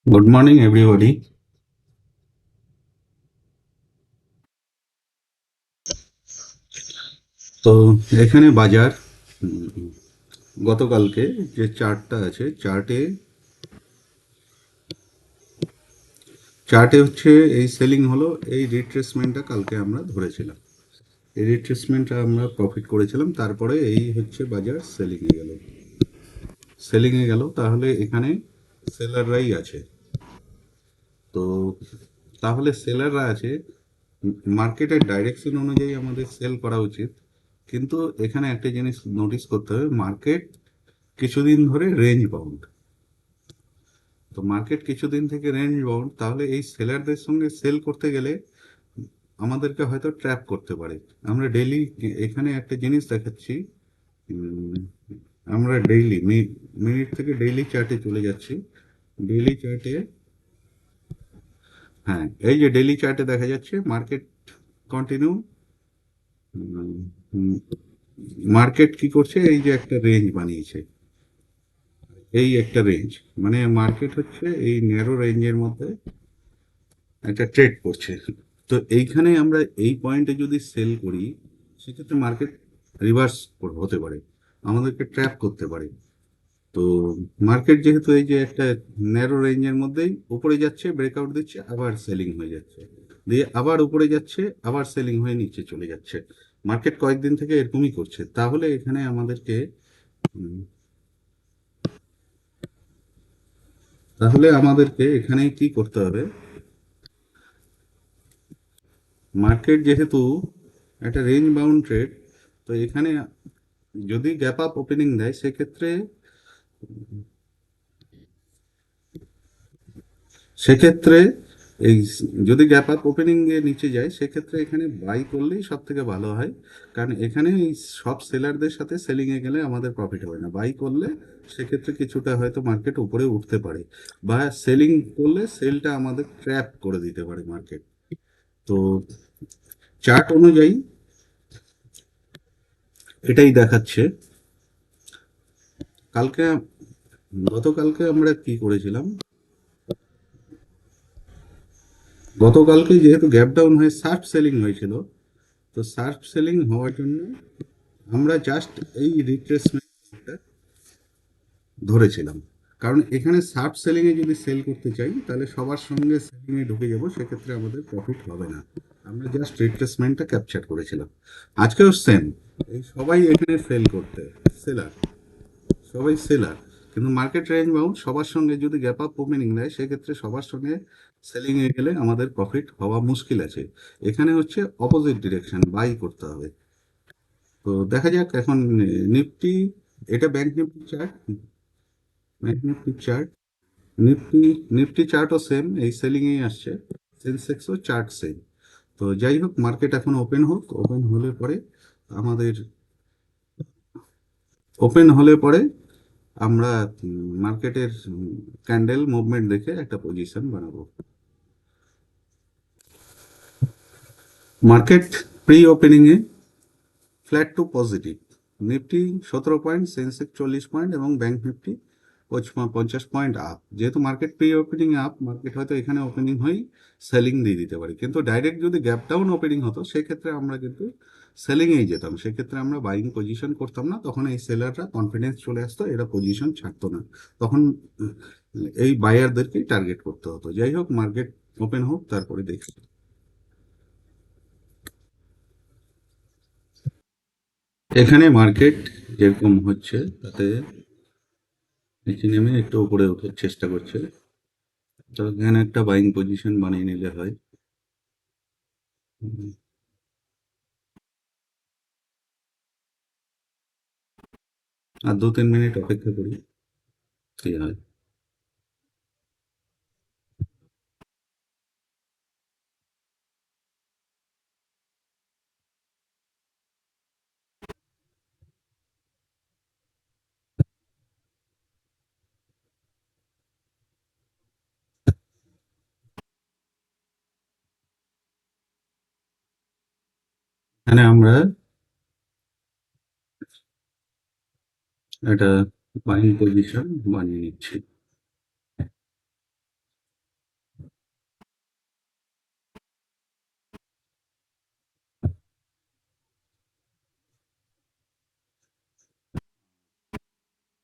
Good morning, everybody. তো এখানে বাজার উম, গতকালকে যে চার্টটা আছে চার্টে হচ্ছে এই সেলিং হলো। এই রিট্রেসমেন্টটা কালকে আমরা ধরেছিলাম। এই রিট্রেসমেন্টটা আমরা প্রফিট করেছিলাম, তারপরে এই হচ্ছে বাজার সেলিংয়ে গেল। তাহলে এখানে সেলাররাই আছে। তো তাহলে সেলাররা আছে, মার্কেটের ডাইরেকশন অনুযায়ী আমাদের সেল করা উচিত। কিন্তু এখানে একটা জিনিস নোটিস করতে হবে, মার্কেট কিছুদিন ধরে রেঞ্জ বাউন্ড। তো মার্কেট কিছুদিন থেকে রেঞ্জ বাউন্ড, তাহলে এই সেলারদের সঙ্গে সেল করতে গেলে আমাদেরকে হয়তো ট্র্যাপ করতে পারে। আমরা ডেইলি এখানে একটা জিনিস দেখাচ্ছি। উম, আমরা ডেইলি মিনিট থেকে ডেইলি চার্টে চলে যাচ্ছি। ডেইলি চার্টে, হ্যাঁ, এই যে ডেইলি চার্টে দেখা যাচ্ছে মার্কেট কন্টিনিউ, মার্কেট কি করছে, এই যে একটা রেঞ্জ বানিয়েছে, এই একটা রেঞ্জ, মানে মার্কেট হচ্ছে এই ন্যারো রেঞ্জের মধ্যে একটা ট্রেড করছে। তো এইখানে আমরা এই পয়েন্টে যদি সেল করি, সেক্ষেত্রে মার্কেট রিভার্স হতে পারে, আমাদেরকে ট্র্যাপ করতে পারে। তো মার্কেট যেহেতু এই যে একটা ন্যারো রেঞ্জের মধ্যেই উপরে যাচ্ছে, ব্রেকআউট দিচ্ছে, আবার সেলিং হয়ে যাচ্ছে, দিয়ে আবার উপরে যাচ্ছে, আবার সেলিং হয়ে নিচে চলে যাচ্ছে। মার্কেট কয়েকদিন থেকে এরকমই করছে। উম, তাহলে আমাদেরকে এখানে কি করতে হবে, মার্কেট যেহেতু একটা রেঞ্জ বাউন্ড ট্রেড, তো এখানে যদি গ্যাপ আপ ওপেনিং দেয়, সেক্ষেত্রে এই যদি গ্যাপ আপ ওপেনিং এ নিচে যায়, সেক্ষেত্রে এখানে বাই করলেই সব থেকে ভালো হয়। কারণ এখানে এই সব সেলারদের সাথে সেলিং এ গেলে আমাদের প্রফিট হবে না। বাই করলে সেক্ষেত্রে কিছুটা হয়তো মার্কেট উপরে উঠতে পারে, বা সেলিং করলে সেলটা আমাদের ট্র্যাপ করে দিতে পারে মার্কেট। তো চার্ট অনুযায়ী এটাই দেখাচ্ছে। কালকে গতকালকে আমরা কি করেছিলাম, গতকালকে যেহেতু গ্যাপ ডাউন হয়ে শার্প সেলিং হয়েছিল, তো শার্প সেলিং হওয়ার জন্য আমরা জাস্ট এই রিট্রেসমেন্টটা ধরেছিলাম। কারণ এখানে শার্প সেলিং এ যদি সেল করতে চাই, তাহলে সবার সঙ্গে সেলিং এ ঢুকে যাব, সেক্ষেত্রে আমাদের প্রফিট হবে না। আমরা জাস্ট রিট্রেসমেন্টটা ক্যাপচার করেছিলাম। আজকেও সেম, এই সবাই এখানে সেল করতে, সেলার, সবাই সেলার। কিন্তু মার্কেট রেঞ্জ বাউন্ড, সবার সঙ্গে যদি গ্যাপ আপ ওপেনিং দেয়, সেক্ষেত্রে সবার সঙ্গে সেলিং এ গেলে আমাদের প্রফিট হওয়া মুশকিল আছে। এখানে হচ্ছে অপোজিট ডিরেকশন, বাই করতে হবে। তো দেখা যাক এখন নিফটি, এটা bank Nifty chart, bank Nifty chart, Nifty Nifty চার্টও সেম, এই সেলিং এই আসছে। সেন্সেক্সও চার্ট সেম। তো যাই হোক, মার্কেট এখন ওপেন হোক, আমাদের ওপেন হলে পরে আমরা মার্কেটের ক্যান্ডেল মুভমেন্ট দেখে একটা পজিশন বানাবো। মার্কেট প্রি ওপেনিং এ flat to positive, Nifty 17 point, Sensex 40 point এবং ব্যাংক নিফটি 50 পয়েন্ট আপ। যেহেতু market pre opening up, market হয়তো এখানে ওপেনিং হয়েই সেলিং দিয়ে দিতে পারে। কিন্তু ডাইরেক্ট যদি গ্যাপ ডাউন ওপেনিং হতো, সেক্ষেত্রে আমরা কিন্তু সেলিংয়েই যেতাম, সেক্ষেত্রে আমরা বাইং পজিশন করতাম না। তখন এই সেলাররা কনফিডেন্স চলে আসতো, এরা পজিশন ছাড়তো না। তখন এই বায়ারদেরকেই টার্গেট করতে হতো। যাই হোক, মার্কেট ওপেন হোক, তারপরে দেখছি। এখানে মার্কেট যেরকম হচ্ছে, তাতে নিচে নেমে একটু উপরে ওঠার চেষ্টা করছে। তো এখানে একটা বাইং পজিশন বানিয়ে নিলে হয়। উম, আর 2-3 মিনিট অপেক্ষা করি, কি হয়। এখানে আমরা একটা বাইং পজিশন বানিয়ে নিচ্ছি।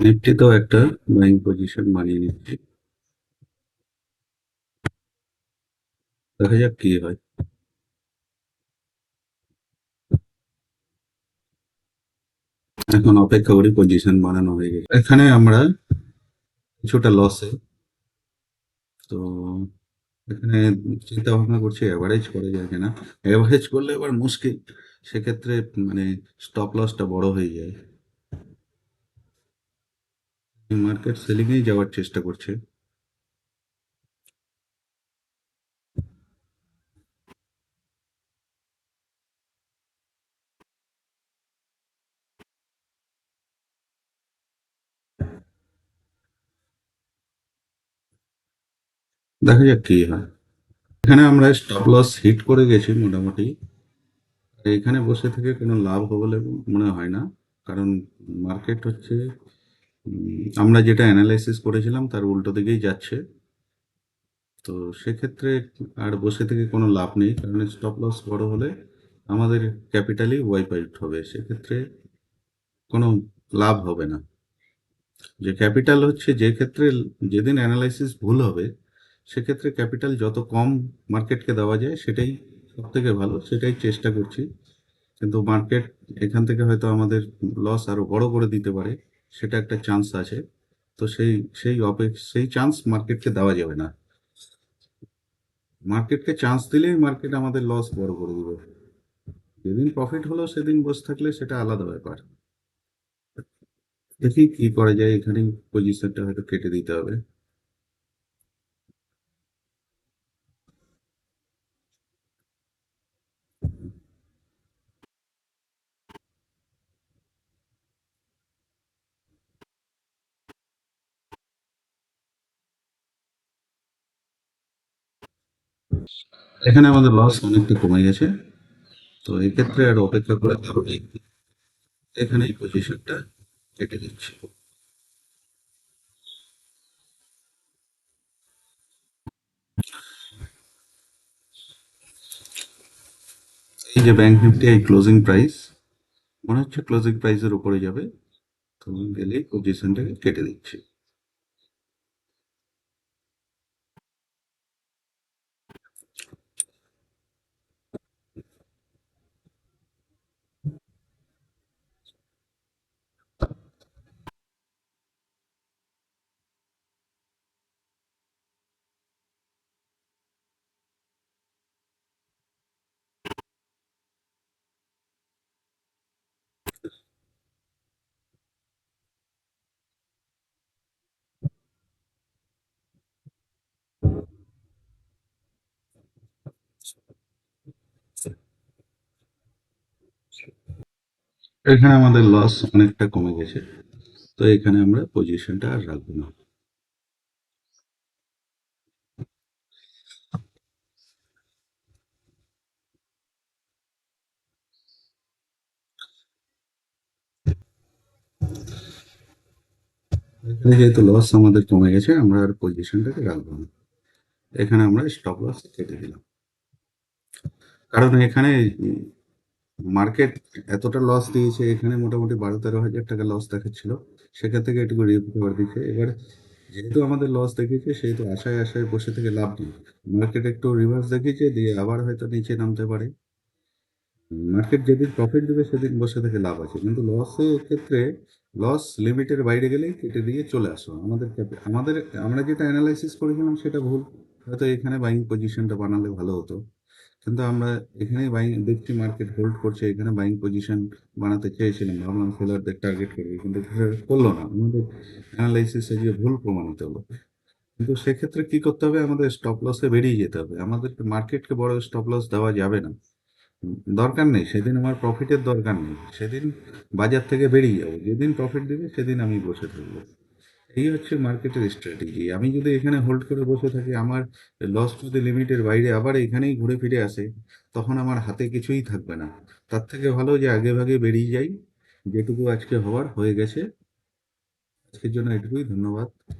নিফটিতেও একটা বাইং পজিশন বানিয়ে নিচ্ছি, দেখা যাক কি হয়। এখন অপেক্ষা করি, পজিশন বানানো হয়ে গেছে। এখানে আমরা কিছুটা লসে, তো এখানে চিন্তা ভাবনা করছি অ্যাভারেজ করা যায় কিনা। অ্যাভারেজ করলে এবার মুশকিল, সেক্ষেত্রে মানে স্টপ লসটা বড় হয়ে যায়। মার্কেট সেলিংয়েই যাওয়ার চেষ্টা করছে। দেখা যাক কি হয়। এখানে আমরা স্টপ লস হিট করে গেছি মোটামুটি। এখানে বসে থেকে কোনো লাভ হবে বলে মনে হয় না, কারণ মার্কেট হচ্ছে আমরা যেটা অ্যানালাইসিস করেছিলাম তার উল্টো দিকেই যাচ্ছে। তো সেক্ষেত্রে আর বসে থেকে কোনো লাভ নেই, কারণ স্টপ লস বড় হলে আমাদের ক্যাপিটালই ওয়াইপ আউট হবে, সেক্ষেত্রে কোনো লাভ হবে না। যে ক্যাপিটাল হচ্ছে যে ক্ষেত্রে যেদিন অ্যানালাইসিস ভুল হবে, সেক্ষেত্রে ক্যাপিটাল যত কম মার্কেটকে দেওয়া যায় সেটাই সব থেকে ভালো, সেটাই চেষ্টা করছি। কিন্তু মার্কেট এখান থেকে হয়তো আমাদের লস আরো বড় করে দিতে পারে, সেটা একটা চান্স আছে। তো সেই চান্স মার্কেটকে দেওয়া যাবে না। মার্কেটকে চান্স দিলেই মার্কেট আমাদের লস বড় করে দিবে। যেদিন প্রফিট হলো সেদিন বসে থাকলে সেটা আলাদা ব্যাপার। দেখি কি করা যায়, এখানেই পজিশনটা হয়তো কেটে দিতে হবে। এখানে আমাদের লস অনেকটা কমে গেছে, তো এক্ষেত্রে আর অপেক্ষা করে লাভ নেই। এখানে এই পজিশনটা কেটে দিচ্ছি। এই যে ব্যাংক নিফটি এই ক্লোজিং প্রাইস, মনে হচ্ছে ক্লোজিং প্রাইসের উপরে যাবে, তো আমি গেলেই পজিশনটাকে কেটে দিচ্ছি। এখানে আমাদের লস অনেকটা কমে গেছে, তো এখানে আমরা পজিশনটা আর রাখবো না। এখানে যেহেতু লস আমাদের কমে গেছে, আমরা আর পজিশনটাকে রাখবো না। এখানে আমরা স্টপ লস কেটে দিলাম, কারণ এখানে মার্কেট এতটা লস দিয়েছে, এখানে মোটামুটি 12-13 হাজার টাকা লস দেখাচ্ছিল, সেখান থেকে এটুকু রিকভার দিচ্ছে। এবার যেহেতু আমাদের লস দেখিয়েছে, সেহেতু আশায় আশায় বসে থেকে লাভ নেই। মার্কেট একটু রিভার্স দেখিয়েছে, দিয়ে আবার হয়তো নিচে নামতে পারে। মার্কেট যেদিন প্রফিট দেবে সেদিন বসে থেকে লাভ আছে, কিন্তু লসের ক্ষেত্রে লস লিমিটের বাইরে গেলেই কেটে দিয়ে চলে আসো। আমাদের আমরা যেটা অ্যানালাইসিস করেছিলাম সেটা ভুল, হয়তো এখানে বাইং পজিশনটা বানালে ভালো হতো। কিন্তু আমরা এখানে বাইং দেখছি মার্কেট হোল্ড করছে, এখানে বাইং পজিশন বানাতে চেয়েছিলাম, ভাবলাম সেলারদের টার্গেট করবে, কিন্তু সেটা করলো না। আমাদের অ্যানালাইসিসে যে ভুল প্রমাণিত হলো। কিন্তু সেক্ষেত্রে কি করতে হবে, আমাদের স্টপ লসে বেরিয়ে যেতে হবে। আমাদের মার্কেটকে বড় স্টপ লস দেওয়া যাবে না। দরকার নেই, সেদিন আমার প্রফিটের দরকার নেই, সেদিন বাজার থেকে বেরিয়ে যাবো। যেদিন প্রফিট দেবে সেদিন আমি বসে থাকবো। এই হচ্ছে মার্কেটের স্ট্র্যাটেজি। আমি যদি এখানে হোল্ড করে বসে থাকি, আমার লস যদি লিমিটের বাইরে আবার এখানেই ঘুরে ফিরে আসে, তখন আমার হাতে কিছুই থাকবে না। তার থেকে ভালো যে আগে ভাগে বেরিয়ে যাই। যেটুকু আজকে হওয়ার হয়ে গেছে। আজকের জন্য এটুকুই, ধন্যবাদ।